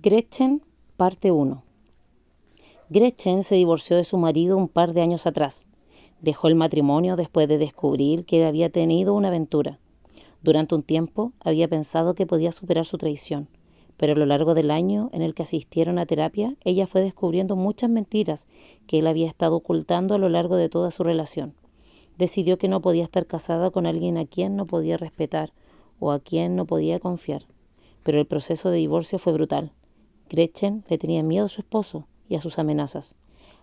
Gretchen, parte 1. Gretchen se divorció de su marido un par de años atrás. Dejó el matrimonio después de descubrir que él había tenido una aventura. Durante un tiempo había pensado que podía superar su traición, pero a lo largo del año en el que asistieron a terapia, ella fue descubriendo muchas mentiras que él había estado ocultando a lo largo de toda su relación. Decidió que no podía estar casada con alguien a quien no podía respetar o a quien no podía confiar. Pero el proceso de divorcio fue brutal. Gretchen le tenía miedo a su esposo y a sus amenazas.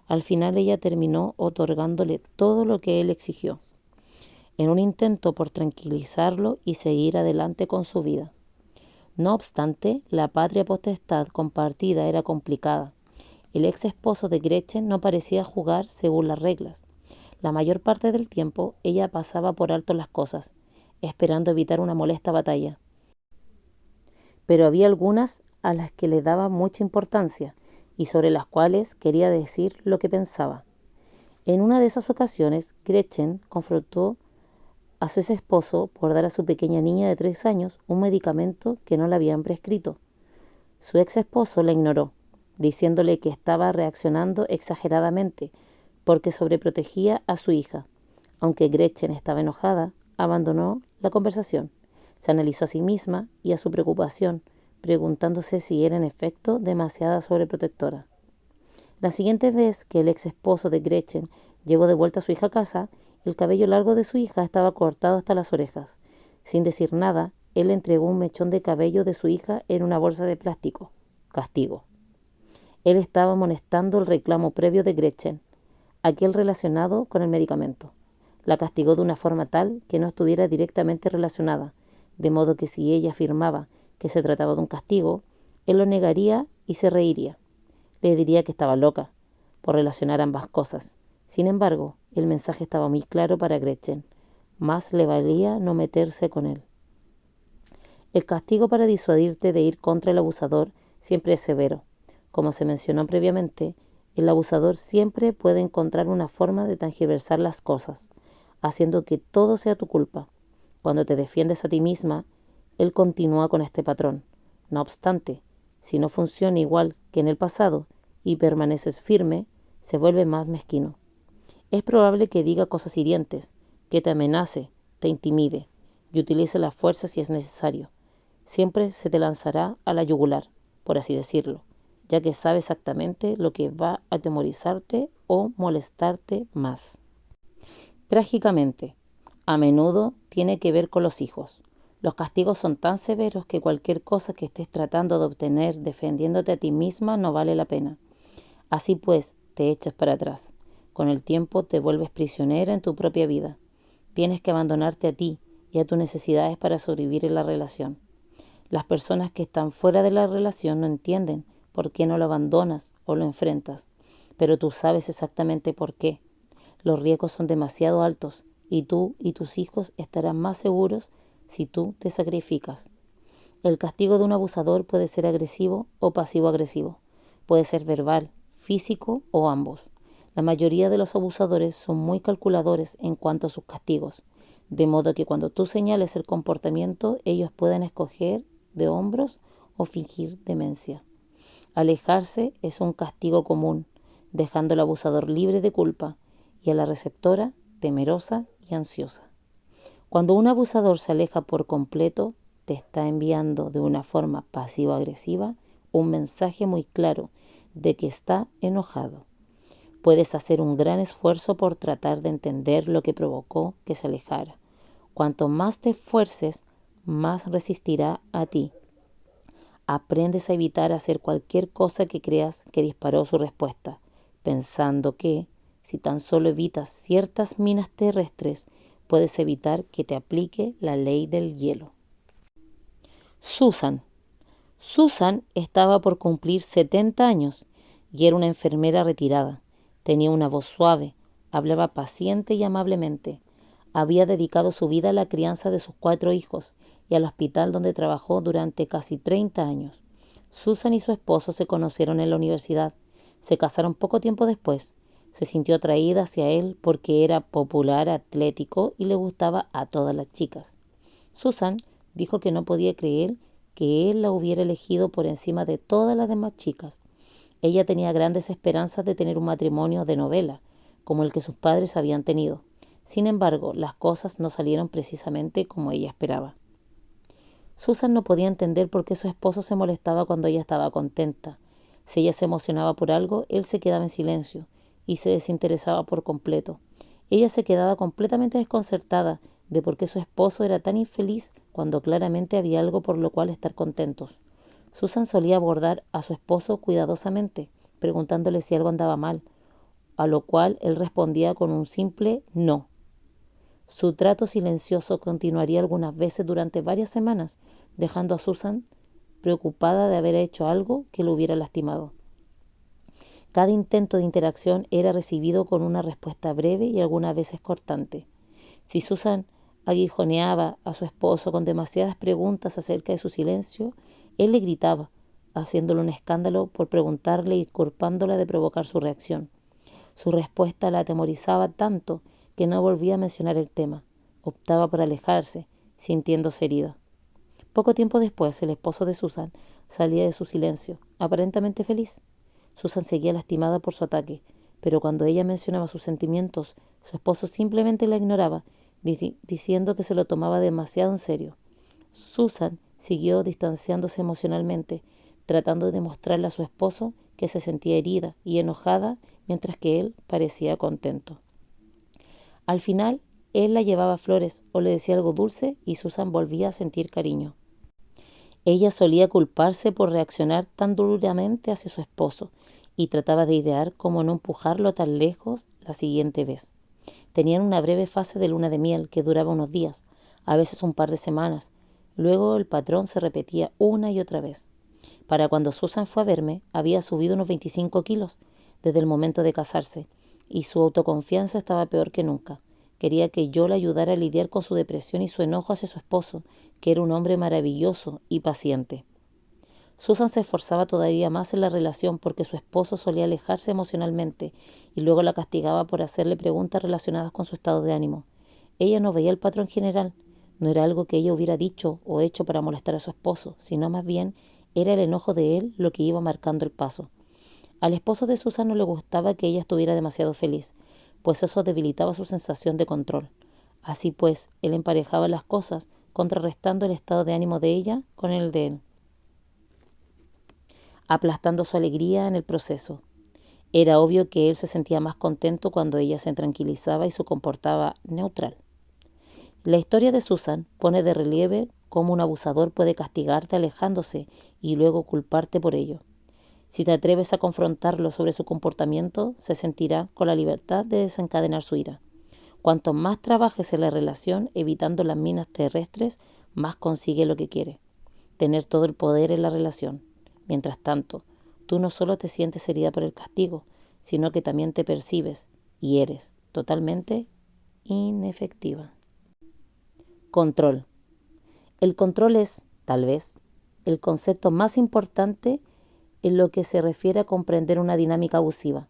Al final ella terminó otorgándole todo lo que él exigió, en un intento por tranquilizarlo y seguir adelante con su vida. No obstante, la patria potestad compartida era complicada. El ex esposo de Gretchen no parecía jugar según las reglas. La mayor parte del tiempo ella pasaba por alto las cosas, esperando evitar una molesta batalla. Pero había algunas a las que le daba mucha importancia y sobre las cuales quería decir lo que pensaba. En una de esas ocasiones, Gretchen confrontó a su ex esposo por dar a su pequeña niña de 3 años un medicamento que no le habían prescrito. Su ex esposo la ignoró, diciéndole que estaba reaccionando exageradamente porque sobreprotegía a su hija. Aunque Gretchen estaba enojada, abandonó la conversación. Se analizó a sí misma y a su preocupación, preguntándose si era en efecto demasiada sobreprotectora. La siguiente vez que el ex esposo de Gretchen llevó de vuelta a su hija a casa, el cabello largo de su hija estaba cortado hasta las orejas. Sin decir nada, él le entregó un mechón de cabello de su hija en una bolsa de plástico. Castigo. Él estaba amonestando el reclamo previo de Gretchen, aquel relacionado con el medicamento. La castigó de una forma tal que no estuviera directamente relacionada, de modo que si ella afirmaba que se trataba de un castigo, él lo negaría y se reiría. Le diría que estaba loca por relacionar ambas cosas. Sin embargo, el mensaje estaba muy claro para Gretchen. Más le valía no meterse con él. El castigo para disuadirte de ir contra el abusador siempre es severo. Como se mencionó previamente, el abusador siempre puede encontrar una forma de tergiversar las cosas, haciendo que todo sea tu culpa. Cuando te defiendes a ti misma, él continúa con este patrón. No obstante, si no funciona igual que en el pasado y permaneces firme, se vuelve más mezquino. Es probable que diga cosas hirientes, que te amenace, te intimide y utilice la fuerza si es necesario. Siempre se te lanzará a la yugular, por así decirlo, ya que sabe exactamente lo que va a atemorizarte o molestarte más. Trágicamente, a menudo tiene que ver con los hijos. Los castigos son tan severos que cualquier cosa que estés tratando de obtener defendiéndote a ti misma no vale la pena. Así pues, te echas para atrás. Con el tiempo te vuelves prisionera en tu propia vida. Tienes que abandonarte a ti y a tus necesidades para sobrevivir en la relación. Las personas que están fuera de la relación no entienden por qué no lo abandonas o lo enfrentas, pero tú sabes exactamente por qué. Los riesgos son demasiado altos y tú y tus hijos estarán más seguros si tú te sacrificas. El castigo de un abusador puede ser agresivo o pasivo-agresivo. Puede ser verbal, físico o ambos. La mayoría de los abusadores son muy calculadores en cuanto a sus castigos, de modo que cuando tú señales el comportamiento, ellos pueden escoger de hombros o fingir demencia. Alejarse es un castigo común, dejando al abusador libre de culpa y a la receptora temerosa y ansiosa. Cuando un abusador se aleja por completo, te está enviando de una forma pasivo-agresiva un mensaje muy claro de que está enojado. Puedes hacer un gran esfuerzo por tratar de entender lo que provocó que se alejara. Cuanto más te esfuerces, más resistirá a ti. Aprendes a evitar hacer cualquier cosa que creas que disparó su respuesta, pensando que, si tan solo evitas ciertas minas terrestres, puedes evitar que te aplique la ley del hielo. Susan. Susan estaba por cumplir 70 años y era una enfermera retirada. Tenía una voz suave, hablaba paciente y amablemente. Había dedicado su vida a la crianza de sus 4 hijos y al hospital donde trabajó durante casi 30 años. Susan y su esposo se conocieron en la universidad. Se casaron poco tiempo después. Se sintió atraída hacia él porque era popular, atlético y le gustaba a todas las chicas. Susan dijo que no podía creer que él la hubiera elegido por encima de todas las demás chicas. Ella tenía grandes esperanzas de tener un matrimonio de novela, como el que sus padres habían tenido. Sin embargo, las cosas no salieron precisamente como ella esperaba. Susan no podía entender por qué su esposo se molestaba cuando ella estaba contenta. Si ella se emocionaba por algo, él se quedaba en silencio y se desinteresaba por completo. Ella se quedaba completamente desconcertada de por qué su esposo era tan infeliz cuando claramente había algo por lo cual estar contentos. Susan solía abordar a su esposo cuidadosamente, preguntándole si algo andaba mal, a lo cual él respondía con un simple no. Su trato silencioso continuaría algunas veces durante varias semanas, dejando a Susan preocupada de haber hecho algo que lo hubiera lastimado. Cada intento de interacción era recibido con una respuesta breve y algunas veces cortante. Si Susan aguijoneaba a su esposo con demasiadas preguntas acerca de su silencio, él le gritaba, haciéndole un escándalo por preguntarle y culpándola de provocar su reacción. Su respuesta la atemorizaba tanto que no volvía a mencionar el tema. Optaba por alejarse, sintiéndose herida. Poco tiempo después, el esposo de Susan salía de su silencio, aparentemente feliz. Susan seguía lastimada por su ataque, pero cuando ella mencionaba sus sentimientos, su esposo simplemente la ignoraba, diciendo que se lo tomaba demasiado en serio. Susan siguió distanciándose emocionalmente, tratando de demostrarle a su esposo que se sentía herida y enojada, mientras que él parecía contento. Al final, él la llevaba flores o le decía algo dulce y Susan volvía a sentir cariño. Ella solía culparse por reaccionar tan duramente hacia su esposo y trataba de idear cómo no empujarlo tan lejos la siguiente vez. Tenían una breve fase de luna de miel que duraba unos días, a veces un par de semanas. Luego el patrón se repetía una y otra vez. Para cuando Susan fue a verme, había subido unos 25 kilos desde el momento de casarse y su autoconfianza estaba peor que nunca. Quería que yo la ayudara a lidiar con su depresión y su enojo hacia su esposo, que era un hombre maravilloso y paciente. Susan se esforzaba todavía más en la relación porque su esposo solía alejarse emocionalmente y luego la castigaba por hacerle preguntas relacionadas con su estado de ánimo. Ella no veía el patrón general, no era algo que ella hubiera dicho o hecho para molestar a su esposo, sino más bien era el enojo de él lo que iba marcando el paso. Al esposo de Susan no le gustaba que ella estuviera demasiado feliz, pues eso debilitaba su sensación de control. Así pues, él emparejaba las cosas, contrarrestando el estado de ánimo de ella con el de él, aplastando su alegría en el proceso. Era obvio que él se sentía más contento cuando ella se tranquilizaba y se comportaba neutral. La historia de Susan pone de relieve cómo un abusador puede castigarte alejándose y luego culparte por ello. Si te atreves a confrontarlo sobre su comportamiento, se sentirá con la libertad de desencadenar su ira. Cuanto más trabajes en la relación evitando las minas terrestres, más consigue lo que quiere: tener todo el poder en la relación. Mientras tanto, tú no solo te sientes herida por el castigo, sino que también te percibes y eres totalmente inefectiva. Control. El control es, tal vez, el concepto más importante en lo que se refiere a comprender una dinámica abusiva.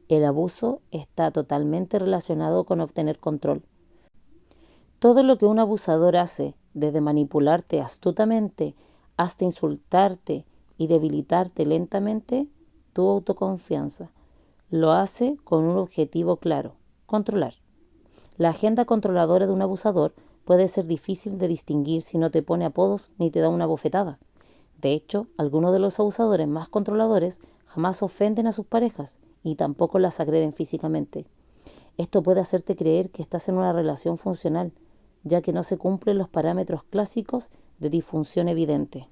El abuso está totalmente relacionado con obtener control. Todo lo que un abusador hace, desde manipularte astutamente hasta insultarte y debilitarte lentamente tu autoconfianza, lo hace con un objetivo claro: controlar. La agenda controladora de un abusador puede ser difícil de distinguir si no te pone apodos ni te da una bofetada. De hecho, algunos de los abusadores más controladores jamás ofenden a sus parejas y tampoco las agreden físicamente. Esto puede hacerte creer que estás en una relación funcional, ya que no se cumplen los parámetros clásicos de disfunción evidente.